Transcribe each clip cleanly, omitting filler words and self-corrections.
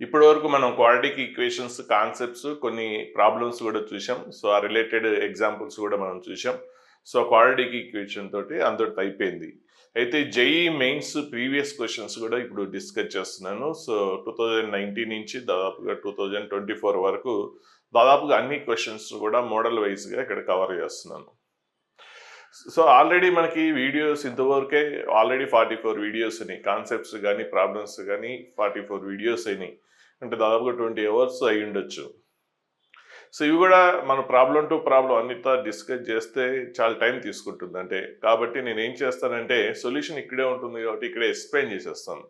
ఇప్పటి వరకు మనం క్వాడ్రాటిక్ ఈక్వేషన్స్ కాన్సెప్ట్స్ కొన్ని ప్రాబ్లమ్స్ కూడా చూసాం. సో ఆ రిలేటెడ్ ఎగ్జాంపుల్స్ కూడా మనం చూసాం. సో క్వాడ్రాటిక్ ఈక్వేషన్ తోటి అంతటితో అయిపోయింది. అయితే జేఈఈ మెయిన్స్ ప్రీవియస్ క్వశ్చన్స్ కూడా ఇప్పుడు డిస్కస్ చేస్తున్నాను. సో 2019 నుంచి దాదాపుగా 2024 వరకు దాదాపుగా అన్ని క్వశ్చన్స్ కూడా మోడల్ వైజ్గా ఇక్కడ కవర్ చేస్తున్నాను. సో ఆల్రెడీ మనకి వీడియోస్ ఇంతవరకే ఆల్రెడీ 44 వీడియోస్ అయినాయి. కాన్సెప్ట్స్ కానీ ప్రాబ్లమ్స్ కానీ 44 వీడియోస్ అయినాయి. అంటే దాదాపుగా 20 అవర్స్ అయి ఉండొచ్చు. సో ఇవి కూడా మన ప్రాబ్లం టు ప్రాబ్లం అన్నితో డిస్కస్ చేస్తే చాలా టైం తీసుకుంటుంది. అంటే కాబట్టి నేను ఏం చేస్తానంటే సొల్యూషన్ ఇక్కడే ఉంటుంది కాబట్టి ఇక్కడే ఎక్స్ప్లెయిన్ చేసేస్తాను.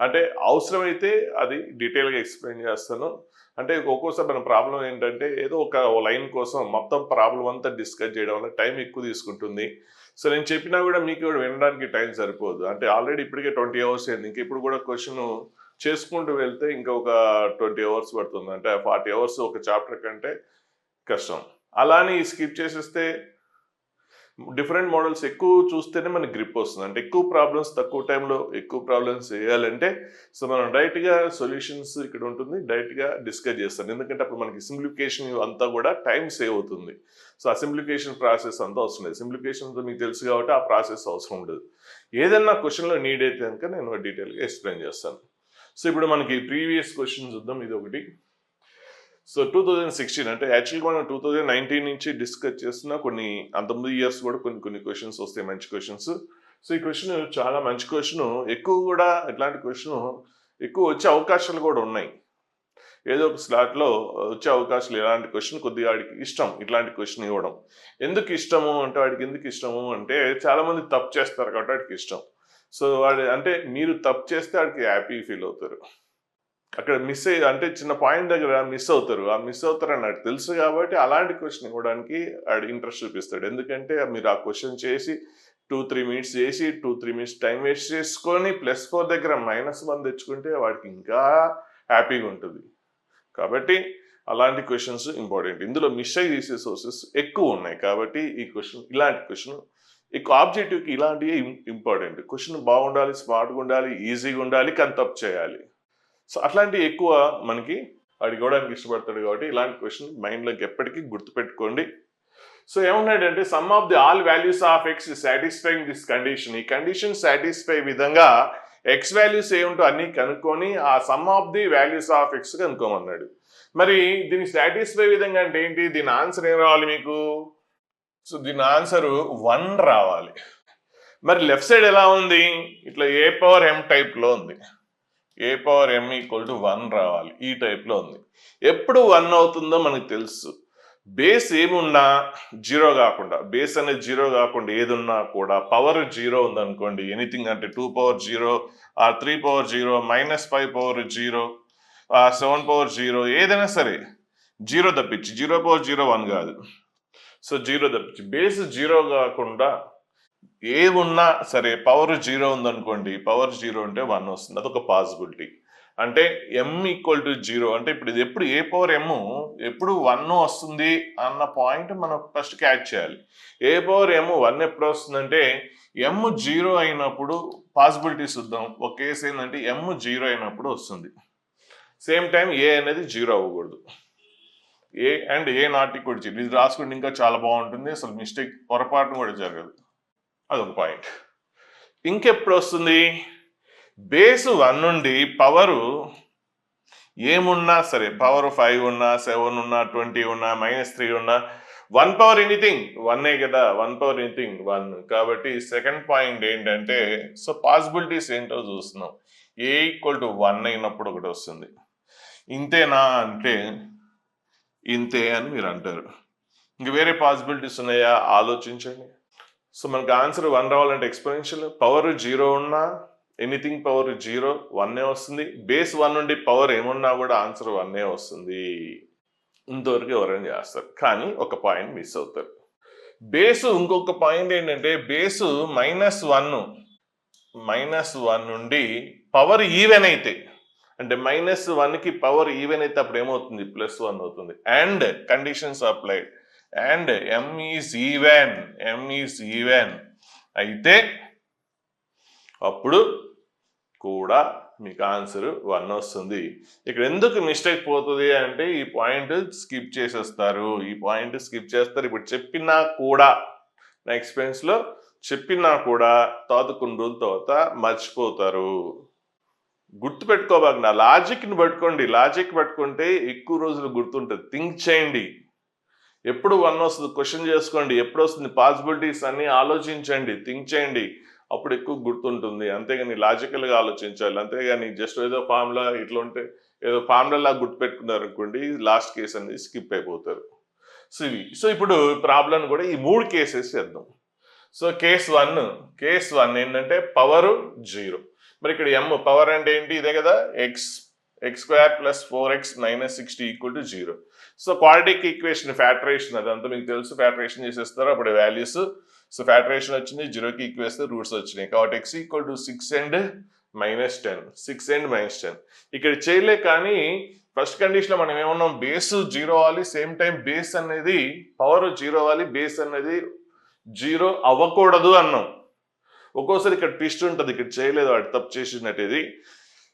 అంటే అవసరమైతే అది డీటెయిల్గా ఎక్స్ప్లెయిన్ చేస్తాను. అంటే ఒక్కోసారి మన ప్రాబ్లం ఏంటంటే ఏదో ఒక లైన్ కోసం మొత్తం ప్రాబ్లం అంతా డిస్కస్ చేయడం వల్ల టైం ఎక్కువ తీసుకుంటుంది. సో నేను చెప్పినా కూడా మీకు కూడా వినడానికి టైం సరిపోదు. అంటే ఆల్రెడీ ఇప్పటికే 20 అవర్స్ అయింది. ఇంక ఇప్పుడు కూడా క్వశ్చన్ చేసుకుంటూ వెళ్తే ఇంకా ఒక 20 అవర్స్ పడుతుంది. అంటే 40 అవర్స్ ఒక చాప్టర్ కంటే కష్టం. అలానే స్కిప్ చేసేస్తే డిఫరెంట్ మోడల్స్ ఎక్కువ చూస్తేనే మనకి గ్రిప్ వస్తుంది. అంటే ఎక్కువ ప్రాబ్లమ్స్ తక్కువ టైంలో ఎక్కువ ప్రాబ్లమ్స్ చేయాలంటే సో మనం డైరెక్ట్గా సొల్యూషన్స్ ఇక్కడ ఉంటుంది, డైరెక్ట్గా డిస్కస్ చేస్తాను. ఎందుకంటే అప్పుడు మనకి సింప్లిఫికేషన్ అంతా కూడా టైం సేవ్ అవుతుంది. సో ఆ సింప్లిఫికేషన్ ప్రాసెస్ అంతా అవసరం లేదు. సింప్లిఫికేషన్ మీకు తెలుసు కాబట్టి ఆ ప్రాసెస్ అవసరం ఉండదు. ఏదన్నా క్వశ్చన్లో నీడ్ అయితే కనుక నేను డీటెయిల్గా ఎక్స్ప్లెయిన్ చేస్తాను. సో ఇప్పుడు మనకి ప్రీవియస్ క్వశ్చన్ చూద్దాం. ఇది ఒకటి. సో 2016 అంటే యాక్చువల్గా మనం 2019 నుంచి డిస్కస్ చేస్తున్న కొన్ని అంతకుముందు ఇయర్స్ కూడా కొన్ని క్వశ్చన్స్ వస్తాయి, మంచి క్వశ్చన్స్. సో ఈ క్వశ్చన్ చాలా మంచి క్వశ్చన్. ఎక్కువ కూడా ఇట్లాంటి క్వశ్చన్ ఎక్కువ వచ్చే అవకాశాలు కూడా ఉన్నాయి. ఏదో ఒక స్లాట్లో వచ్చే అవకాశాలు. ఎలాంటి క్వశ్చన్ కొద్దిగా వాడికి ఇష్టం ఇట్లాంటి క్వశ్చన్ ఇవ్వడం. ఎందుకు ఇష్టము అంటే వాడికి ఎందుకు ఇష్టము అంటే చాలా మంది తప్పు చేస్తారు కాబట్టి వాడికి ఇష్టం. సో వాడు అంటే మీరు తప్పు చేస్తే వాడికి హ్యాపీ ఫీల్ అవుతారు. అక్కడ మిస్ అయ్యి అంటే చిన్న పాయింట్ దగ్గర మిస్ అవుతారు. ఆ మిస్ అవుతారని నాకు తెలుసు కాబట్టి అలాంటి క్వశ్చన్ ఇవ్వడానికి వాడు ఇంట్రెస్ట్ చూపిస్తాడు. ఎందుకంటే మీరు ఆ క్వశ్చన్ చేసి 2-3 మినిట్స్ చేసి 2-3 మినిట్స్ టైం వేస్ట్ చేసుకొని +4 దగ్గర -1 తెచ్చుకుంటే వాడికి ఇంకా హ్యాపీగా ఉంటుంది. కాబట్టి అలాంటి క్వశ్చన్స్ ఇంపార్టెంట్. ఇందులో మిస్ అయ్యి తీసే సోర్సెస్ ఎక్కువ ఉన్నాయి. కాబట్టి ఈ క్వశ్చన్ ఇలాంటి క్వశ్చన్ ఎక్కువ ఆబ్జెక్టివ్కి ఇలాంటివి ఇంపార్టెంట్. క్వశ్చన్ బాగుండాలి, స్మార్ట్గా ఉండాలి, ఈజీగా ఉండాలి, కానీ తప్పు చేయాలి. సో అట్లాంటివి ఎక్కువ మనకి అడిగోవడానికి ఇష్టపడతాడు కాబట్టి ఇలాంటి క్వశ్చన్ మైండ్లోకి ఎప్పటికీ గుర్తుపెట్టుకోండి. సో ఏమన్నాడంటే sum of the all values of x satisfying this condition. ఈ కండిషన్ సాటిస్ఫై విధంగా ఎక్స్ వాల్యూస్ ఏముంటో అన్ని కనుక్కొని ఆ sum of the values of x కనుక్కోమన్నాడు. మరి దీన్ని సాటిస్ఫై విధంగా అంటే ఏంటి? దీని ఆన్సర్ ఏం రావాలి మీకు? సో దీని ఆన్సర్ 1 రావాలి. మరి లెఫ్ట్ సైడ్ ఎలా ఉంది? ఇట్లా a⁴m టైప్లో ఉంది. a⁴m = 1 రావాలి. ఈ టైప్లో ఉంది. ఎప్పుడు 1 అవుతుందో మనకు తెలుసు. బేస్ ఏమున్నా 0 కాకుండా, బేస్ అనేది 0 కాకుండా ఏదున్నా కూడా పవర్ 0 ఉందనుకోండి, ఎనీథింగ్ అంటే 2⁴0 ఆర్ 3⁴0 -5⁴0 7⁴0 ఏదైనా సరే 0 తప్పించి 0⁴0 1 కాదు. సో 0 తప్పించి బేస్ 0 కాకుండా ఏ ఉన్నా సరే పవర్ 0 ఉందనుకోండి, పవర్ 0 అంటే 1 వస్తుంది. అదొక పాసిబిలిటీ. అంటే m = 0 అంటే ఇప్పుడు ఇది ఎప్పుడు a⁴m ఎప్పుడు 1 వస్తుంది అన్న పాయింట్ మనం ఫస్ట్ క్యాచ్ చేయాలి. a⁴m 1 ఎప్పుడు వస్తుందంటే m 0 అయినప్పుడు పాసిబిలిటీస్ చూద్దాం. ఒక కేసు ఏంటంటే m 0 అయినప్పుడు వస్తుంది. సేమ్ టైం a అనేది 0 అవ్వకూడదు. a అండ్ a�not = 0 ఇది రాసుకుంటే ఇంకా చాలా బాగుంటుంది. అసలు మిస్టేక్ పొరపాటును కూడా జరగదు. అదొక పాయింట్. ఇంకెప్పుడు వస్తుంది? బేస్ 1 నుండి పవరు ఏమున్నా సరే, పవర్ 5 ఉన్నా, 7 ఉన్నా, 20 ఉన్నా, -3 ఉన్నా, 1 పవర్ ఎనీథింగ్ 1 కదా. 1 పవర్ ఎనీథింగ్ 1. కాబట్టి సెకండ్ పాయింట్ ఏంటంటే సో పాసిబిలిటీస్ ఏంటో చూస్తున్నాం. a = 1 అయినప్పుడు ఒకటి వస్తుంది. ఇంతేనా అంటే ఇంతే అని మీరు అంటారు. ఇంక వేరే పాసిబిలిటీస్ ఉన్నాయా? ఆలోచించండి. సో మనకు ఆన్సర్ 1 రావాలంటే ఎక్స్పోనెన్షియల్ పవర్ 0 ఉన్నా, ఎనీథింగ్ పవర్ 0 1 వస్తుంది. బేస్ 1 నుండి పవర్ ఏమున్నా కూడా ఆన్సర్ 1 వస్తుంది. ఇంతవరకు ఎవరైనా చేస్తారు, కానీ ఒక పాయింట్ మిస్ అవుతారు. బేసు ఇంకొక పాయింట్ ఏంటంటే బేసు -1 నుండి పవర్ ఈవెన్ అయితే, అంటే -1కి పవర్ ఈవెన్ అయితే అప్పుడు ఏమవుతుంది? +1 అవుతుంది. And conditions applied and m is even అయితే అప్పుడు కూడా మీకు ఆన్సర్ 1 వస్తుంది. ఇక్కడ ఎందుకు మిస్టేక్ పోతుంది అంటే ఈ పాయింట్ స్కిప్ చేసేస్తారు, ఈ పాయింట్ స్కిప్ చేస్తారు. ఇప్పుడు చెప్పినా కూడా నా ఎక్స్పీరియన్స్లో చెప్పినా కూడా తర్వాత కొన్ని రోజుల తర్వాత మర్చిపోతారు. గుర్తు పెట్టుకోబాక, నా లాజిక్ని పట్టుకోండి. లాజిక్ పట్టుకుంటే ఎక్కువ రోజులు గుర్తుంటుంది. థింక్ చేయండి. ఎప్పుడు 1 వస్తుంది క్వశ్చన్ చేసుకోండి, ఎప్పుడు వస్తుంది పాసిబిలిటీస్ అన్ని ఆలోచించండి, థింక్ చేయండి, అప్పుడు ఎక్కువ గుర్తుంటుంది. అంతేగాని లాజికల్గా ఆలోచించాలి. అంతేగాని జస్ట్ ఏదో ఫార్ములా ఇట్లా ఉంటే ఏదో ఫార్ములా గుర్తు పెట్టుకున్నారు అనుకోండి, లాస్ట్ కేసు అనేది స్కిప్ అయిపోతారు. సో ఇప్పుడు ప్రాబ్లం కూడా ఈ 3 కేసెస్ చేద్దాం. సో కేస్ 1 ఏంటంటే పవర్ 0. మరి ఇక్కడ m పవర్ అంటే ఏంటి? ఇదే కదా, x² + 4x - 60 = 0. So quadratic equation factorisation అదంతా మీకు తెలుసు, ఫ్యాక్టరేషన్ చేసేస్తారు అప్పుడు వాల్యూస్. సో ఫ్యాక్టరేషన్ వచ్చింది, 0కి ఈక్వేస్తే రూట్స్ వచ్చినాయి కాబట్టి x = 6 and -10. ఇక్కడ చేయలే, కానీ ఫస్ట్ కండిషన్లో మనం ఏమన్నాం, బేస్ 0 అవ్వాలి, సేమ్ టైం బేస్ అనేది పవర్ 0 అవ్వాలి, బేస్ అనేది 0 అవ్వకూడదు అన్నాం. ఒక్కోసారి ఇక్కడ ట్విస్ట్ ఉంటుంది, ఇక్కడ చేయలేదు, వాడు తప్పు చేసినట్టు. ఇది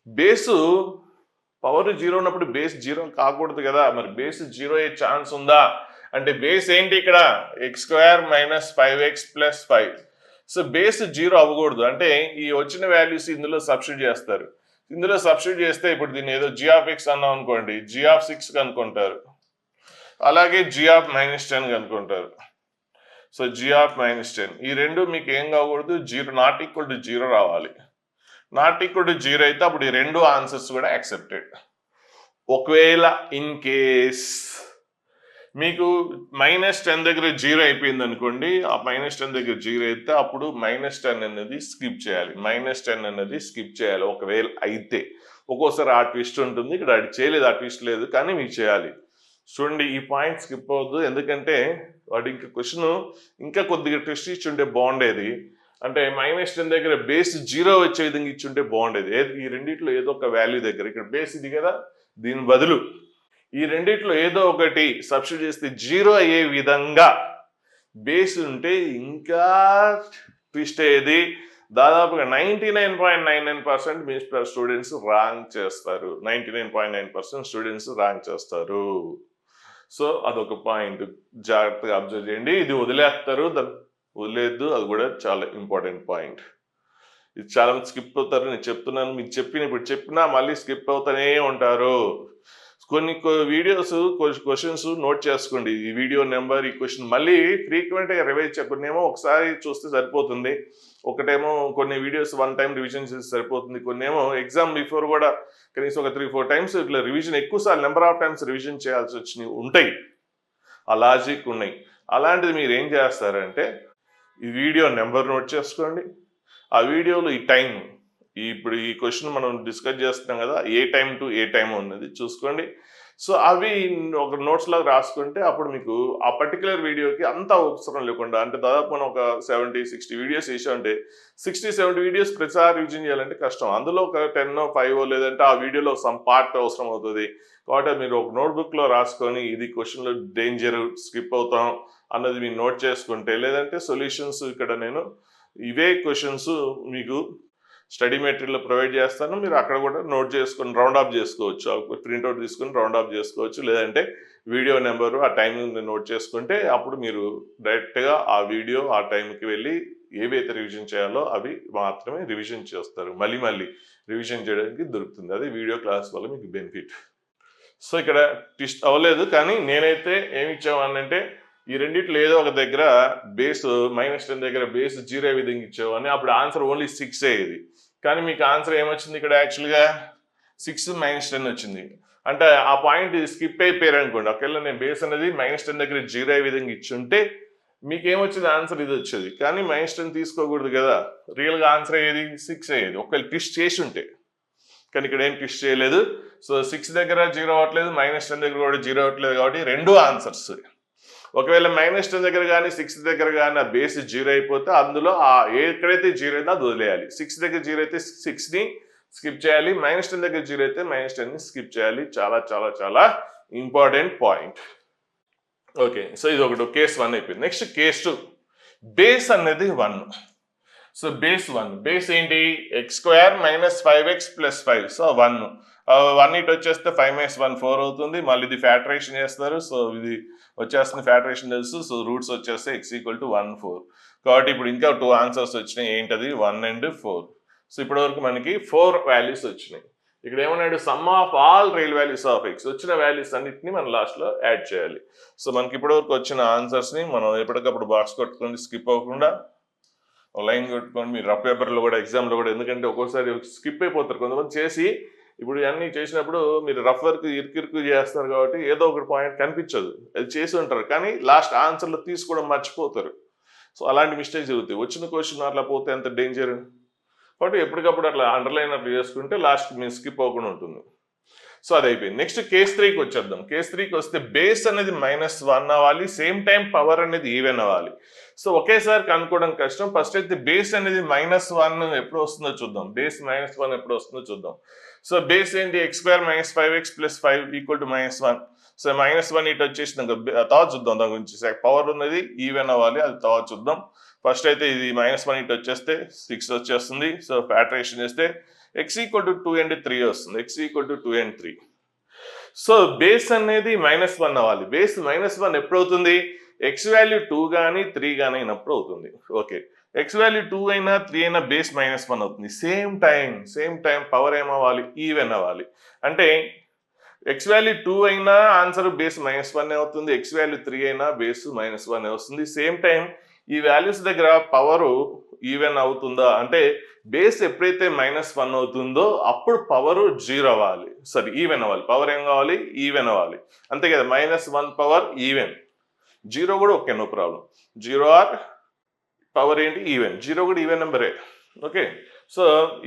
బేసు పవర్ 0 ఉన్నప్పుడు బేస్ 0 కాకూడదు కదా, మరి బేస్ 0 అయ్యే ఛాన్స్ ఉందా అంటే బేస్ ఏంటి ఇక్కడ, x² - 5x + 5. సో బేస్ 0 అవ్వకూడదు అంటే ఈ వచ్చిన వాల్యూస్ ఇందులో సబ్స్టిట్యూట్ చేస్తారు. ఇందులో సబ్స్టిట్యూట్ చేస్తే ఇప్పుడు దీన్ని ఏదో g(x) అన్నాం అనుకోండి, g(6) కనుక్కుంటారు, అలాగే g(-10) కనుక్కుంటారు. సో g(-10) ఈ రెండు మీకు ఏం కాకూడదు, 0 ≠ 0 రావాలి. ≠ 0 అయితే అప్పుడు ఈ రెండు ఆన్సర్స్ కూడా యాక్సెప్టెడ్. ఒకవేళ ఇన్ కేస్ మీకు -10 దగ్గర 0 అయిపోయింది అనుకోండి, ఆ -10 దగ్గర 0 అయితే అప్పుడు -10 అనేది స్కిప్ చేయాలి, -10 అనేది స్కిప్ చేయాలి. ఒకవేళ అయితే ఒక్కోసారి ఆ ట్విస్ట్ ఉంటుంది, ఇక్కడ అది చేయలేదు, ఆ ట్విస్ట్ లేదు, కానీ మీకు చేయాలి. చూడండి ఈ పాయింట్ స్కిప్ అవ్వద్దు, ఎందుకంటే వాడు ఇంకా క్వశ్చన్ ఇంకా కొద్దిగా ట్విస్ట్ ఇచ్చుంటే బాగుండేది. అంటే -10 దగ్గర బేస్ 0 వచ్చే విధంగా ఇచ్చుంటే బాగుండేది. ఈ రెండిట్లో ఏదో ఒక వాల్యూ దగ్గర, ఇక్కడ బేస్ ఇది కదా, దీని బదులు ఈ రెండిట్లో ఏదో ఒకటి సబ్స్టిట్యూట్ చేస్తే 0 అయ్యే విధంగా బేస్ ఉంటే ఇంకా ట్విస్ట్ అయ్యేది. దాదాపుగా 99.99% మీ స్టూడెంట్స్ ర్యాంక్ చేస్తారు, 99.9% స్టూడెంట్స్ ర్యాంక్ చేస్తారు. సో అదొక పాయింట్ జాగ్రత్తగా అబ్జర్వ్ చేయండి. ఇది వదిలేస్తారు, వదిలేదు, అది కూడా చాలా ఇంపార్టెంట్ పాయింట్. ఇది చాలా మంది స్కిప్ అవుతారు, నేను చెప్తున్నాను, మీకు ఇప్పుడు చెప్పినా మళ్ళీ స్కిప్ అవుతూనే ఉంటారు. కొన్ని వీడియోస్ క్వశ్చన్స్ నోట్ చేసుకోండి, ఈ వీడియో నెంబర్, ఈ క్వశ్చన్ మళ్ళీ ఫ్రీక్వెంట్గా రివైజ్ కొన్నేమో ఒకసారి చూస్తే సరిపోతుంది, ఒకటేమో కొన్ని వీడియోస్ 1 టైం రివిజన్ చేస్తే సరిపోతుంది, కొన్నేమో ఎగ్జామ్ బిఫోర్ కూడా కనీసం ఒక 3-4 టైమ్స్ ఇట్లా రివిజన్, ఎక్కువసార్లు నెంబర్ ఆఫ్ టైమ్స్ రివిజన్ చేయాల్సి వచ్చినవి ఉంటాయి, ఆ లాజిక్ ఉన్నాయి. అలాంటిది మీరు ఏం చేస్తారంటే ఈ వీడియో నెంబర్ నోట్ చేసుకోండి, ఆ వీడియోలో ఈ టైం, ఇప్పుడు ఈ క్వశ్చన్ మనం డిస్కస్ చేస్తున్నాం కదా, ఏ టైం టు ఏ టైం ఉన్నది చూసుకోండి. సో అవి ఒక నోట్స్ లాగా రాసుకుంటే అప్పుడు మీకు ఆ పర్టికులర్ వీడియోకి అంత అవసరం లేకుండా, అంటే దాదాపు మనం ఒక 70-60 వీడియోస్ వేసామంటే 60-70 వీడియోస్ ప్రతిసారి రివిజన్ చేయాలంటే కష్టం. అందులో ఒక 10-5 లేదంటే ఆ వీడియోలో సమ్ పార్ట్ అవసరం అవుతుంది. కాబట్టి మీరు ఒక నోట్బుక్లో రాసుకొని ఇది క్వశ్చన్లో డేంజర్, స్కిప్ అవుతాం అన్నది మీరు నోట్ చేసుకుంటే, లేదంటే సొల్యూషన్స్ ఇక్కడ నేను ఇవే క్వశ్చన్స్ మీకు స్టడీ మెటీరియల్ ప్రొవైడ్ చేస్తాను, మీరు అక్కడ కూడా నోట్ చేసుకొని రౌండ్ ఆఫ్ చేసుకోవచ్చు, ప్రింట్అవుట్ తీసుకొని రౌండ్ ఆఫ్ చేసుకోవచ్చు, లేదంటే వీడియో నెంబరు ఆ టైం నోట్ చేసుకుంటే అప్పుడు మీరు డైరెక్ట్గా ఆ వీడియో ఆ టైంకి వెళ్ళి ఏవైతే రివిజన్ చేయాలో అవి మాత్రమే రివిజన్ చేస్తారు, మళ్ళీ రివిజన్ చేయడానికి దొరుకుతుంది. అది వీడియో క్లాస్ వల్ల మీకు బెనిఫిట్. సో ఇక్కడ ట్విస్ట్ అవ్వలేదు, కానీ నేనైతే ఏమి ఇచ్చేవాడినంటే ఈ రెండిట్లో ఏదో ఒక దగ్గర బేస్ -10 దగ్గర బేస్ 0 విధంగా ఇచ్చేవాడిని, అప్పుడు ఆన్సర్ ఓన్లీ 6 అయ్యేది. కానీ మీకు ఆన్సర్ ఏమొచ్చింది ఇక్కడ, యాక్చువల్గా 6 - 10 వచ్చింది. అంటే ఆ పాయింట్ స్కిప్ అయిపోయారు అనుకోండి. ఒకవేళ నేను బేస్ అనేది -10 దగ్గర 0 అయ్యే విధంగా ఇచ్చుంటే మీకు ఏమొచ్చింది ఆన్సర్ ఇది వచ్చేది, కానీ -10 తీసుకోకూడదు కదా, రియల్గా ఆన్సర్ అయ్యేది 6 అయ్యేది ఒకవేళ ట్విస్ట్ చేసి ఉంటే. కానీ ఇక్కడ ఏం ట్విస్ట్ చేయలేదు. సో 6 దగ్గర 0 అవ్వట్లేదు, -10 దగ్గర కూడా 0 అవ్వట్లేదు, కాబట్టి రెండు ఆన్సర్స్. ఒకవేళ -10 దగ్గర కానీ 6 దగ్గర కానీ ఆ బేస్ 0 అయిపోతే అందులో ఆ ఎక్కడైతే 0 అయితే అది వదిలేయాలి. 6 దగ్గర 0 అయితే 6ని స్కిప్ చేయాలి, -10 దగ్గర 0 అయితే -10ని స్కిప్ చేయాలి. చాలా చాలా చాలా ఇంపార్టెంట్ పాయింట్. ఓకే, సో ఇది ఒకటి కేస్ 1 అయిపోయింది. నెక్స్ట్ కేస్ 2, బేస్ అనేది 1. సో బేస్ 1 బేస్ ఏంటి x² - 5x + 5 సో 1 1 ఇటు వచ్చేస్తే 5 - 1 4 అవుతుంది. మళ్ళీ ఇది ఫ్యాక్టరేషన్ చేస్తారు. సో ఇది వచ్చేస్తుంది ఫ్యాక్టరేషన్ తెలుసు. సో రూట్స్ వచ్చేస్తే x = 1 4 కాబట్టి ఇప్పుడు ఇంకా 2 ఆన్సర్స్ వచ్చినాయి. ఏంటది 1 and 4. సో ఇప్పటి వరకు మనకి 4 వాల్యూస్ వచ్చినాయి. ఇక్కడ ఏమన్నాడు some of all real values of x వచ్చిన వాల్యూస్ అన్నిటిని మనం లాస్ట్లో యాడ్ చేయాలి. సో మనకి ఇప్పటి వరకు వచ్చిన ఆన్సర్స్ని మనం ఎప్పటికప్పుడు బాక్స్ కొట్టుకొని స్కిప్ అవ్వకుండా లైన్ కొట్టుకొని మీరు రఫ్ పేపర్లో కూడా ఎగ్జామ్లో కూడా, ఎందుకంటే ఒక్కోసారి స్కిప్ అయిపోతారు కొంతమంది చేసి. ఇప్పుడు ఇవన్నీ చేసినప్పుడు మీరు రఫ్ వర్క్ ఇరుకు చేస్తారు కాబట్టి ఏదో ఒకటి పాయింట్ కనిపించదు, అది చేసి ఉంటారు కానీ లాస్ట్ ఆన్సర్లో తీసుకోవడం మర్చిపోతారు. సో అలాంటి మిస్టేక్స్ జరుగుతాయి. వచ్చిన క్వశ్చన్ అట్లా పోతే ఎంత డేంజర్ కాబట్టి ఎప్పటికప్పుడు అట్లా అండర్లైన్ అట్లా చేసుకుంటే లాస్ట్ మీరు స్కిప్ అవ్వకుండా ఉంటుంది. సో అది అయిపోయింది. నెక్స్ట్ కేస్ 3కి వచ్చేద్దాం. కేస్ 3కి వస్తే బేస్ అనేది -1 అవ్వాలి, సేమ్ టైం పవర్ అనేది ఈవెన్ అవ్వాలి. సో ఒకేసారి కనుక్కోవడం కష్టం. ఫస్ట్ అయితే బేస్ అనేది -1 ఎప్పుడు వస్తుందో చూద్దాం. బేస్ -1 ఎప్పుడు వస్తుందో చూద్దాం. సో బేస్ ఏంటి x² - 5x + 5 = -1. సో -1 ఇటు వచ్చేసింది. తర్వాత చూద్దాం దాని గురించి. పవర్ ఉన్నది ఈవెన్ అవ్వాలి, అది తర్వాత చూద్దాం. ఫస్ట్ అయితే ఇది -1 ఇటు వచ్చేస్తే 6 వచ్చేస్తుంది. సో ఫ్యాక్టరేషన్ చేస్తే x = 2 and 3 వస్తుంది. x = 2 and 3. సో బేస్ అనేది -1 అవ్వాలి. బేస్ -1 ఎప్పుడు అవుతుంది? x వాల్యూ 2 కానీ 3 కానీ అయినప్పుడు అవుతుంది. ఓకే, x వాల్యూ 2 అయినా 3 అయినా బేస్ -1 అవుతుంది. సేమ్ టైం పవర్ ఏమవ్వాలి? ఈవెన్ అవ్వాలి. అంటే x వాల్యూ 2 అయినా ఆన్సర్ బేస్ -1 అవుతుంది, x వాల్యూ 3 అయినా బేస్ -1 వస్తుంది. సేమ్ టైం ఈ వాల్యూస్ దగ్గర పవరు ఈవెన్ అవుతుందా అంటే బేస్ ఎప్పుడైతే -1 అవుతుందో అప్పుడు పవర్ 0 అవ్వాలి, సారీ ఈవెన్ అవ్వాలి. పవర్ ఏం కావాలి? ఈవెన్ అవ్వాలి. అంతే కదా, -1 పవర్ ఈవెన్, 0 కూడా okay, no problem. 0 or power ఏంటి? ఈవెన్. 0 కూడా ఈవెన్ నెంబరే. ఓకే, సో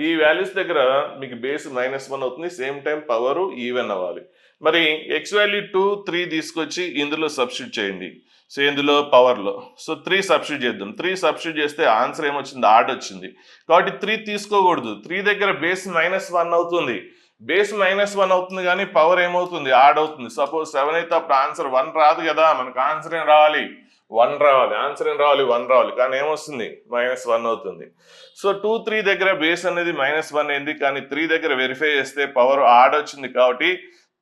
ఈ వాల్యూస్ దగ్గర మీకు బేస్ -1 అవుతుంది, సేమ్ టైం పవర్ ఈవెన్ అవ్వాలి. మరి x వాల్యూ 2 3 తీసుకొచ్చి ఇందులో సబ్స్టిట్యూట్ చేయండి. సో ఇందులో పవర్లో సో 3 సబ్స్టిట్యూట్ చేద్దాం. 3 సబ్స్టిట్యూట్ చేస్తే ఆన్సర్ ఏమొచ్చింది? ఆడ్ వచ్చింది. కాబట్టి 3 తీసుకోకూడదు. 3 దగ్గర బేస్ -1 అవుతుంది, బేస్ -1 అవుతుంది కానీ పవర్ ఏమవుతుంది? ఆడ్ అవుతుంది. సపోజ్ 7 అయితే అప్పుడు ఆన్సర్ 1 రాదు కదా, మనకు ఆన్సర్ ఏం రావాలి? 1 రావాలి. ఆన్సర్ ఏం రావాలి? 1 రావాలి. కానీ ఏమొస్తుంది? -1 అవుతుంది. సో 2 3 దగ్గర బేస్ అనేది -1 అయింది కానీ 3 దగ్గర వెరిఫై చేస్తే పవర్ ఆడ్ వచ్చింది కాబట్టి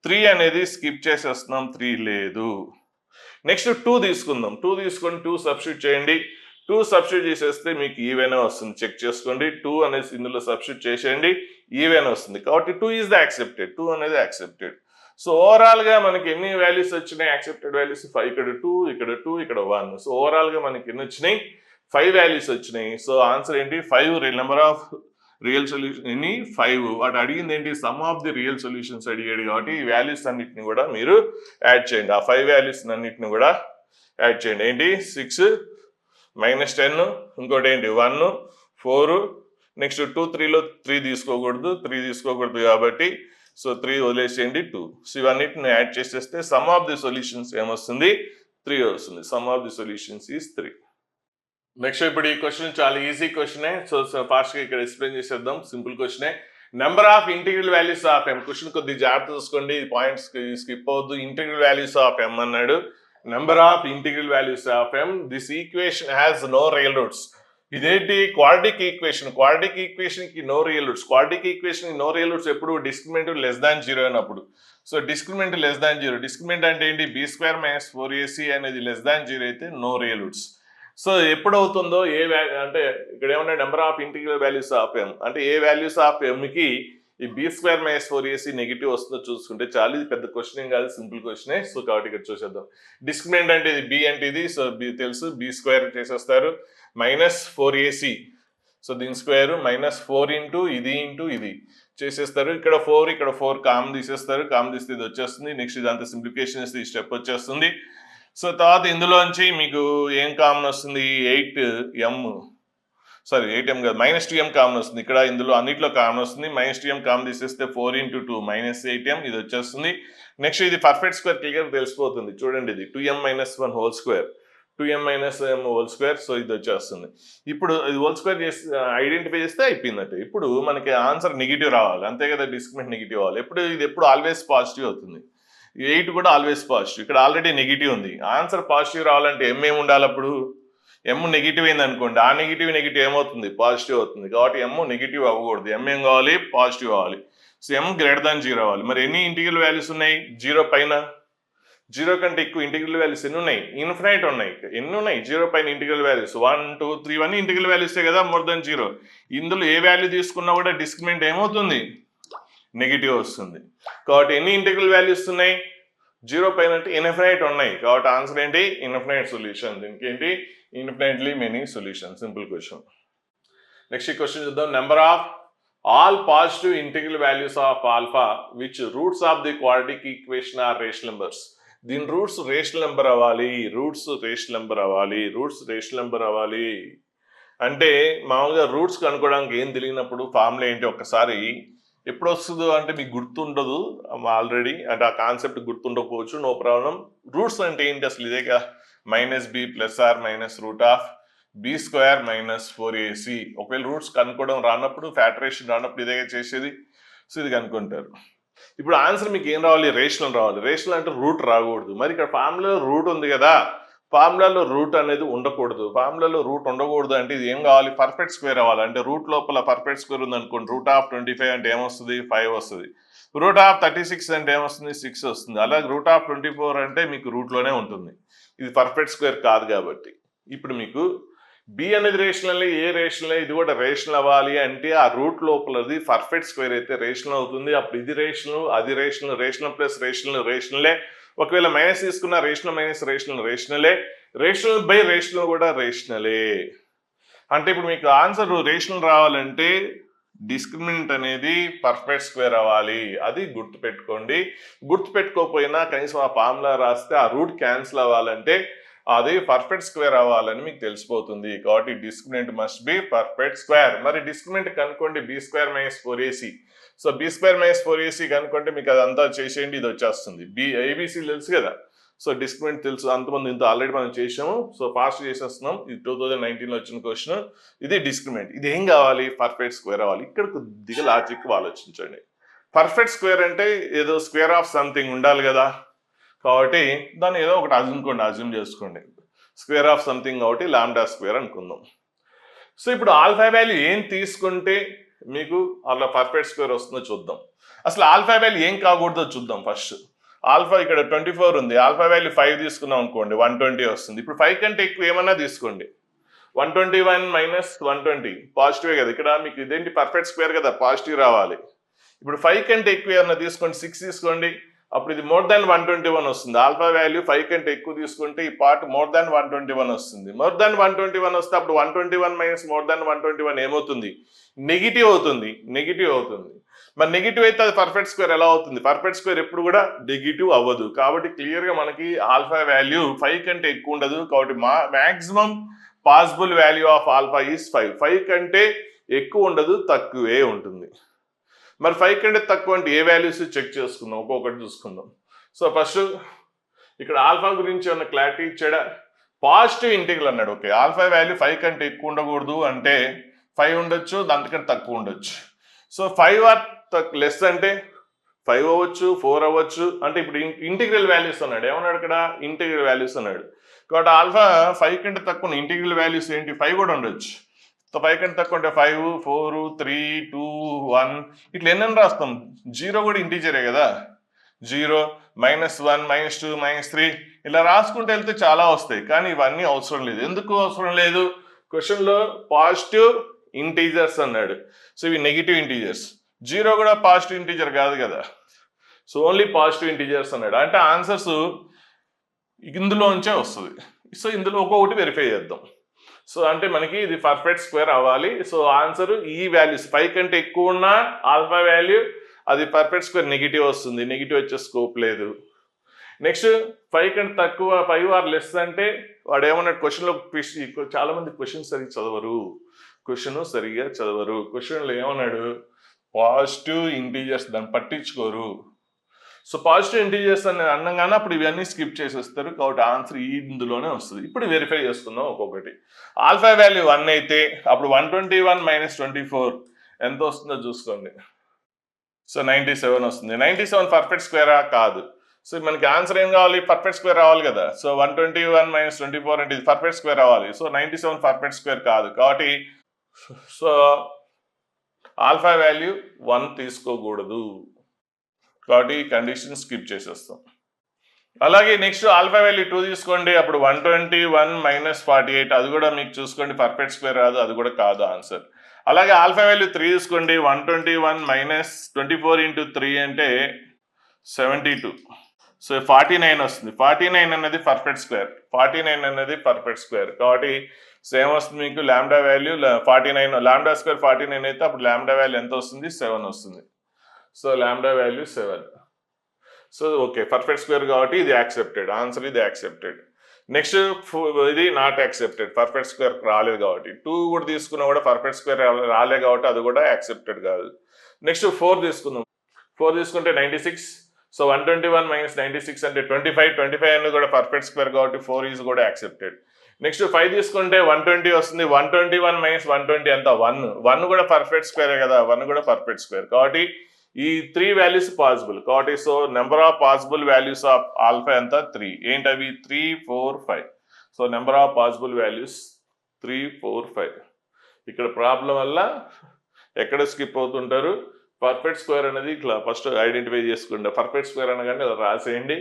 3 అనేది స్కిప్ చేసేస్తున్నాం, 3 లేదు. నెక్స్ట్ 2 తీసుకుందాం. 2 తీసుకొని 2 సబ్స్టిట్యూట్ చేయండి. 2 సబ్స్టిట్యూట్ చేసేస్తే మీకు ఈవెన్ వస్తుంది. చెక్ చేసుకోండి. 2 అనేది ఇందులో సబ్స్టిట్యూట్ చేసేయండి, ఈవెన్ వస్తుంది. కాబట్టి 2 ఈజ్ ద యాక్సెప్టెడ్. 2 అనేది యాక్సెప్టెడ్. సో ఓవరాల్ గా మనకి ఎన్ని వాల్యూస్ వచ్చినాయి? యాక్సెప్టెడ్ వాల్యూస్ 5, ఇక్కడ 2, ఇక్కడ 2, ఇక్కడ 1. సో ఓవరాల్ గా మనకి ఎన్ని వచ్చినాయి? 5 వాల్యూస్ వచ్చినాయి. సో ఆన్సర్ ఏంటి? 5 నెంబర్ ఆఫ్ రియల్ సొల్యూషన్ ఎన్ని? 5. వాటి అడిగింది ఏంటి? Some of the real solutions అడిగాడు కాబట్టి ఈ వాల్యూస్ అన్నిటిని కూడా మీరు యాడ్ చేయండి. ఆ 5 వాల్యూస్ అన్నిటిని కూడా యాడ్ చేయండి. ఏంటి? 6 -10, ఇంకోటి ఏంటి 1 4, నెక్స్ట్ 2 3లో 3 తీసుకోకూడదు కాబట్టి సో 3 వదిలేసేయండి, 2. సో ఇవన్నిటిని యాడ్ చేసేస్తే సమ్ ఆఫ్ ది సొల్యూషన్స్ ఏమొస్తుంది? 3 వస్తుంది. Some of the solutions is 3. Next ఇప్పుడు ఈ క్వశ్చన్ చాలా ఈజీ క్వశ్చనే. సో ఫాస్ట్గా ఇక్కడ ఎక్స్ప్లెయిన్ చేసేద్దాం. సింపుల్ క్వశ్చనే. Number of integral values of m. Question కొద్దిగా జాగ్రత్త చూసుకోండి, పాయింట్స్ స్కిప్ అవద్దు. ఇంటిగ్రల్ వాల్యూస్ ఆఫ్ m అన్నాడు. Number of integral values of m. This equation has no real roots. ఇదేంటి? Quadratic equation. క్వాడ్రాటిక్ ఈక్వేషన్ కి no real roots. Quadratic equation కి no real roots ఎప్పుడు? Discriminant <0 అయినప్పుడు. So discriminant <0. Discriminant అంటే ఏంటి? b² - 4ac అనేది <0 అయితే నో రియల్ రూట్స్. సో ఎప్పుడు అవుతుందో ఏ అంటే ఇక్కడ ఏమన్నా number of integral values of m అంటే ఏ వాల్యూస్ ఆఫ్ m కి ఈ b² - 4ac నెగిటివ్ వస్తుందో చూసుకుంటే చాలా. ఇది పెద్ద క్వశ్చన్ ఏం కాదు, సింపుల్ క్వశ్చనే. సో కాబట్టి ఇక్కడ చూసేద్దాం. డిస్క్రిమినెంట్ అంటే ఇది b అంటే ఇది, సో b తెలుసు, b² చేసేస్తారు -4ac. సో దీని స్క్వేర్ -4 ఇంటూ ఇది చేసేస్తారు. ఇక్కడ 4 కామన్ తీసేస్తారు, కామన్ తీస్తే ఇది వచ్చేస్తుంది. నెక్స్ట్ ఇదంతా సింప్లిఫికేషన్ చేస్తే ఈ స్టెప్ వచ్చేస్తుంది. సో తర్వాత ఇందులోంచి మీకు ఏం కామన్ వస్తుంది? 8m కాదు, -2m కామన్ వస్తుంది. ఇక్కడ ఇందులో అన్నిట్లో కామన్ వస్తుంది. -2m కామన్ తీసేస్తే 4 × 2 -8m ఇది వచ్చేస్తుంది. నెక్స్ట్ ఇది పర్ఫెక్ట్ స్క్వేర్ క్లియర్ తెలిసిపోతుంది. చూడండి, ఇది 2m - 1 whole square, 2m - m whole square. So ఇది వచ్చేస్తుంది. ఇప్పుడు ఇది హోల్ స్క్వేర్ చేసి ఐడెంటిఫై చేస్తే అయిపోయిందంటే ఇప్పుడు మనకి ఆన్సర్ నెగిటివ్ రావాలి, అంతే కదా. డిస్క్రిమినెంట్ నెగిటివ్ అవ్వాలి. ఇది ఎప్పుడు ఆల్వేస్ పాజిటివ్ అవుతుంది. 8 కూడా ఆల్వేస్ పాజిటివ్. ఇక్కడ ఆల్రెడీ నెగిటివ్ ఉంది. ఆన్సర్ పాజిటివ్ రావాలంటే m ఏమి ఉండాలి? అప్పుడు ఎమ్ నెగిటివ్ అయింది అనుకోండి, ఆ నెగిటివ్ ఏమవుతుంది, పాజిటివ్ అవుతుంది. కాబట్టి ఎమ్ నెగిటివ్ అవ్వకూడదు. ఎమ్ ఏం కావాలి, పాజిటివ్ అవ్వాలి. సో ఎమ్ గ్రేటర్ దాన్ 0 అవ్వాలి. మరి ఎన్ని ఇంటిగ్రల్ వాల్యూస్ ఉన్నాయి 0 పైన? 0 కంటే ఎక్కువ ఇంటిగ్రల్ వాల్యూస్ ఎన్ని ఉన్నాయి? ఇన్ఫినైట్ ఉన్నాయి. ఎన్ని ఉన్నాయి 0 పైన ఇంటిగ్రల్ వాల్యూస్? 1, 2, 3 ఇవన్నీ ఇంటిగ్రల్ వాల్యూసే కదా, మోర్ దెన్ 0. ఇందులో ఏ వాల్యూ తీసుకున్నా కూడా డిస్క్రిమినెంట్ ఏమవుతుంది, నెగిటివ్ వస్తుంది. కాబట్టి ఎన్ని ఇంటిగ్రల్ వాల్యూస్ ఉన్నాయి 0 పైన అంటే ఇన్ఫినైట్ ఉన్నాయి. కాబట్టి ఆన్సర్ ఏంటి, ఇన్ఫినైట్ సొల్యూషన్. దీనికి ఏంటి, infinitely many solution. Simple question. Next question చూద్దాం. Number of all positive integral values of alpha which roots of the quadratic equation are rational numbers. దీని రూట్స్ రేషనల్ నెంబర్ అవ్వాలి, అంటే మామూలుగా రూట్స్ కనుక్కోవడానికి ఏం తెలియనప్పుడు ఫార్ములా ఏంటి ఒక్కసారి ఎప్పుడు వస్తుందో అంటే మీకు గుర్తుండదు ఆల్రెడీ, అంటే ఆ కాన్సెప్ట్ గుర్తుండకపోవచ్చు, నో ప్రాబ్లం. రూట్స్ అంటే ఏంటి అసలు ఇదేగా, -b ± b² - 4ac. ఒకవేళ రూట్స్ కనుక్కోవడం రానప్పుడు, ఫ్యాక్టరేషన్ రానప్పుడు ఇదే చేసేది. సో ఇది కనుక్కుంటారు. ఇప్పుడు ఆన్సర్ మీకు ఏం రావాలి, రేషనల్ రావాలి. రేషనల్ అంటే రూట్ రాకూడదు. మరి ఇక్కడ ఫార్ములాలో రూట్ ఉంది కదా, ఫార్ములాలో రూట్ అనేది ఉండకూడదు. ఫార్ములాలో రూట్ ఉండకూడదు అంటే ఇది ఏం కావాలి, పర్ఫెక్ట్ స్క్వేర్ అవ్వాలి. అంటే రూట్ లోపల పర్ఫెక్ట్ స్క్వేర్ ఉంది అనుకోండి, √25 అంటే ఏమొస్తుంది, 5 వస్తుంది. √36 అంటే ఏమొస్తుంది, 6 వస్తుంది. అలాగే √24 అంటే మీకు రూట్లోనే ఉంటుంది. ఇది పర్ఫెక్ట్ స్క్వేర్ కాదు కాబట్టి. ఇప్పుడు మీకు బి అనేది రేషనల్, ఏ రేషనల్, ఇది కూడా రేషనల్ అవ్వాలి అంటే ఆ రూట్ లోపలది పర్ఫెక్ట్ స్క్వేర్ అయితే రేషనల్ అవుతుంది. అప్పుడు ఇది రేషనల్, అది రేషనల్, రేషనల్ ప్లస్ రేషనల్ రేషనలే. ఒకవేళ మైనస్ తీసుకున్న రేషనల్ మైనస్ రేషనల్ రేషనలే, రేషనల్ బై రేషనల్ కూడా రేషనలే. అంటే ఇప్పుడు మీకు ఆన్సర్ రేషనల్ రావాలంటే డిస్క్రిమినెంట్ అనేది పర్ఫెక్ట్ స్క్వేర్ అవ్వాలి. అది గుర్తుపెట్టుకోండి. గుర్తుపెట్టుకోకపోయినా కనీసం ఆ ఫార్ములా రాస్తే ఆ రూట్ క్యాన్సిల్ అవ్వాలంటే అది పర్ఫెక్ట్ స్క్వేర్ అవ్వాలని మీకు తెలిసిపోతుంది. కాబట్టి discriminant must be perfect square. మరి డిస్క్రిమినెంట్ కనుక్కోండి, b² - 4ac. So b² - 4ac కనుక్కుంటే మీకు అదంతా చేసేయండి, ఇది వచ్చేస్తుంది. ABC తెలుసు కదా, సో డిస్క్రిమినెంట్ తెలుసు, అంతమంది ఇంత ఆల్రెడీ మనం చేసాము. సో ఫాస్ట్ చేసేస్తున్నాం. ఇది 2019లో వచ్చిన క్వశ్చన్. ఇది డిస్క్రిమినెంట్. ఇది ఏం కావాలి, పర్ఫెక్ట్ స్క్వేర్ అవ్వాలి. ఇక్కడ కొద్దిగా లాజిక్ ఆలోచించండి. పర్ఫెక్ట్ స్క్వేర్ అంటే ఏదో స్క్వేర్ ఆఫ్ సంథింగ్ ఉండాలి కదా, కాబట్టి దాన్ని ఏదో ఒకటి అజ్యూమ్ చేసుకోండి. స్క్వేర్ ఆఫ్ సంథింగ్ కాబట్టి λ² అనుకుందాం. సో ఇప్పుడు ఆల్ఫా వాల్యూ ఏం తీసుకుంటే మీకు అలా పర్ఫెక్ట్ స్క్వేర్ వస్తుందో చూద్దాం. అసలు ఆల్ఫా వాల్యూ ఏం కాకూడదో చూద్దాం ఫస్ట్. ఆల్ఫా ఇక్కడ 24 ఉంది, ఆల్ఫా వాల్యూ 5 తీసుకున్నాం అనుకోండి, 120 వస్తుంది. ఇప్పుడు 5 కంటే ఎక్కువ ఏమన్నా తీసుకోండి, 121 - 120 పాజిటివే కదా, ఇక్కడ మీకు ఇదేంటి పర్ఫెక్ట్ స్క్వేర్ కదా, పాజిటివ్ రావాలి. ఇప్పుడు 5 కంటే ఎక్కువ ఏమన్నా తీసుకోండి, 6 తీసుకోండి, అప్పుడు ఇది మోర్ దాన్ 121 వస్తుంది. ఆల్ఫా వాల్యూ 5 కంటే ఎక్కువ తీసుకుంటే ఈ పార్ట్ మోర్ దాన్ 121 వస్తుంది. మోర్ దాన్ 121 వస్తే అప్పుడు 121 మైనస్ మోర్ దాన్ 121 ఏమవుతుంది, నెగిటివ్ అవుతుంది. మరి నెగిటివ్ అయితే అది పర్ఫెక్ట్ స్క్వేర్ ఎలా అవుతుంది, పర్ఫెక్ట్ స్క్వేర్ ఎప్పుడు కూడా నెగిటివ్ అవ్వదు. కాబట్టి క్లియర్ గా మనకి ఆల్ఫా వాల్యూ 5 కంటే ఎక్కువ ఉండదు. కాబట్టి maximum possible value of alpha is 5. 5 కంటే ఎక్కువ ఉండదు, తక్కువే ఉంటుంది. మరి 5 కంటే తక్కువ అంటే ఏ వాల్యూస్ చెక్ చేసుకుందాం, ఒక్కొక్కటి చూసుకుందాం. సో ఫస్ట్ ఇక్కడ ఆల్ఫా గురించి ఏమన్నా క్లారిటీ ఇచ్చాడా, పాజిటివ్ ఇంటిగ్రల్ అన్నాడు. ఓకే, ఆల్ఫా వాల్యూ 5 కంటే ఎక్కువ ఉండకూడదు అంటే 5 ఉండొచ్చు, దానికంటే తక్కువ ఉండొచ్చు. సో 5 ఆర్ లెస్ అంటే 5 అవ్వచ్చు, 4 అవ్వచ్చు. అంటే ఇప్పుడు ఇంటిగ్రల్ వాల్యూస్ అన్నాడు, ఏమన్నాడు ఇక్కడ, ఇంటిగ్రల్ వాల్యూస్ అన్నాడు. కాబట్టి ఆల్ఫా 5 కంటే తక్కువ ఇంటిగ్రల్ వాల్యూస్ ఏంటి, 5 కూడా ఉండొచ్చు. 5 కంటే తక్కువ అంటే 5, 4, 3, 2, 1 ఇట్లా ఎన్ని రాస్తాం. 0 కూడా ఇంటీజరే కదా, 0, -1, -2, -3 ఇలా రాసుకుంటూ వెళ్తే చాలా వస్తాయి. కానీ ఇవన్నీ అవసరం లేదు. ఎందుకు అవసరం లేదు, క్వశ్చన్లో పాజిటివ్ ఇంటీజర్స్ అన్నాడు. సో ఇవి నెగిటివ్ ఇంటీజర్స్. 0 కూడా పాజిటివ్ ఇంటీజర్ కాదు కదా, సో ఓన్లీ పాజిటివ్ ఇంటీజర్స్ అన్నాడు. అంటే ఆన్సర్స్ ఇందులోంచే వస్తుంది. సో ఇందులో ఒక్కొక్కటి వెరిఫై చేద్దాం. సో అంటే మనకి ఇది పర్ఫెక్ట్ స్క్వేర్ అవ్వాలి. సో ఆన్సర్ ఈ వాల్యూస్ 5 కంటే ఎక్కువ ఉన్న ఆల్ఫా వాల్యూ అది పర్ఫెక్ట్ స్క్వేర్ నెగిటివ్ వస్తుంది, నెగిటివ్ వచ్చే స్కోప్ లేదు. నెక్స్ట్ 5 కంటే తక్కువ 5 ఆర్ లెస్ అంటే వాడు ఏమన్నాడు క్వశ్చన్లో, చాలా మంది క్వశ్చన్ సరిగ్గా చదవరు. క్వశ్చన్లో ఏమన్నాడు, పాజిటివ్ ఇంటీజర్స్, దాన్ని పట్టించుకోరు. సో పాజిటివ్ ఇంటీజర్స్ అని అనగానే అప్పుడు ఇవన్నీ స్కిప్ చేసేస్తారు. కాబట్టి ఆన్సర్ ఇందులోనే వస్తుంది. ఇప్పుడు వెరిఫై చేసుకుందాం ఒక్కొక్కటి. ఆల్ఫా వాల్యూ 1 అయితే అప్పుడు 121 - 24 ఎంత వస్తుందో చూసుకోండి. సో 97 వస్తుంది. 97 పర్ఫెక్ట్ స్క్వేరా కాదు. సో మనకి ఆన్సర్ ఏం కావాలి, పర్ఫెక్ట్ స్క్వేర్ రావాలి కదా. సో 121 మైనస్ 24 అంటే ఇది పర్ఫెక్ట్ స్క్వేర్ రావాలి. సో 97 పర్ఫెక్ట్ స్క్వేర్ కాదు కాబట్టి సో ఆల్ఫా వాల్యూ 1 తీసుకోకూడదు కాబట్టి ఈ కండిషన్ స్కిప్ చేసేస్తాం. అలాగే నెక్స్ట్ ఆల్ఫా వాల్యూ 2 తీసుకోండి, అప్పుడు 121 మైనస్ 48 అది కూడా మీకు చూసుకోండి పర్ఫెక్ట్ స్క్వేర్ రాదు, అది కూడా కాదు ఆన్సర్. అలాగే ఆల్ఫా వాల్యూ 3 తీసుకోండి, 121 మైనస్ 24 ఇంటూ 3 అంటే 72. సో 49 వస్తుంది. 49 అనేది పర్ఫెక్ట్ స్క్వేర్, 49 అనేది పర్ఫెక్ట్ స్క్వేర్ కాబట్టి సేమ్ వస్తుంది మీకు లాంబ్డా వాల్యూ 49, లాంబ్డా స్క్వేర్ 49 అయితే అప్పుడు లాంబ్డా వాల్యూ ఎంత వస్తుంది, 7 వస్తుంది. So lambda value 7. So okay perfect square కాబట్టి ఇది యాక్సెప్టెడ్, ఆన్సర్ ఇది యాక్సెప్టెడ్. నెక్స్ట్ ఇది నాట్ యాక్సెప్టెడ్, పర్ఫెక్ట్ స్క్వేర్ రాలేదు కాబట్టి. 2 కూడా తీసుకున్నా కూడా పర్ఫెక్ట్ స్క్వేర్ రాలేదు కాబట్టి అది కూడా యాక్సెప్టెడ్ కాదు. నెక్స్ట్ 4 తీసుకుందాం. 4 తీసుకుంటే 96. సో 121 మైనస్ 96 అంటే 25 అని కూడా పర్ఫెక్ట్ స్క్వేర్ కాబట్టి 4 ఈజ్ కూడా యాక్సెప్టెడ్. నెక్స్ట్ 5 తీసుకుంటే 120 వస్తుంది. 121 మైనస్ 120 ఎంత, 1 కూడా పర్ఫెక్ట్ స్క్వేర్ కదా, 1 కూడా పర్ఫెక్ట్ స్క్వేర్ కాబట్టి ఈ 3 వాల్యూస్ పాసిబుల్ కాబట్టి so number of possible values of alpha ఎంత, 3. ఏంటవి, 3, 4, 5. So number of possible values 3, 4, 5. ఇక్కడ ప్రాబ్లం వల్ల ఎక్కడ స్కిప్ అవుతుంటారు, పర్ఫెక్ట్ స్క్వేర్ అనేది ఇట్లా ఫస్ట్ ఐడెంటిఫై చేసుకుంటే పర్ఫెక్ట్ స్క్వేర్ అనగానే ఇలా రాసేయండి.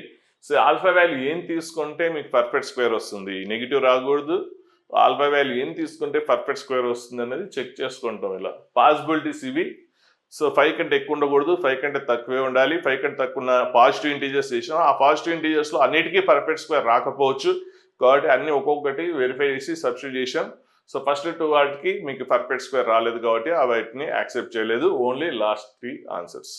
సో ఆల్ఫా వాల్యూ ఏం తీసుకుంటే మీకు పర్ఫెక్ట్ స్క్వేర్ వస్తుంది, నెగిటివ్ రాకూడదు. ఆల్ఫా వాల్యూ ఏం తీసుకుంటే పర్ఫెక్ట్ స్క్వేర్ వస్తుంది అనేది చెక్ చేసుకుంటాం. ఇలా పాసిబిలిటీస్ ఇవి. సో 5 కంటే ఎక్కువ ఉండకూడదు, 5 కంటే తక్కువే ఉండాలి. 5 కంటే తక్కువ ఉన్న పాజిటివ్ ఇంటీజర్స్ చేసాం, ఆ పాజిటివ్ ఇంటీజర్స్లో అన్నిటికీ పర్ఫెక్ట్ స్క్వేర్ రాకపోవచ్చు కాబట్టి అన్ని ఒక్కొక్కటి వెరిఫై చేసి సబ్స్టిట్యూట్ చేసాం. సో ఫస్ట్ 2 వాటికి మీకు పర్ఫెక్ట్ స్క్వేర్ రాలేదు కాబట్టి ఆ వాటిని యాక్సెప్ట్ చేయలేదు, ఓన్లీ లాస్ట్ 3 ఆన్సర్స్.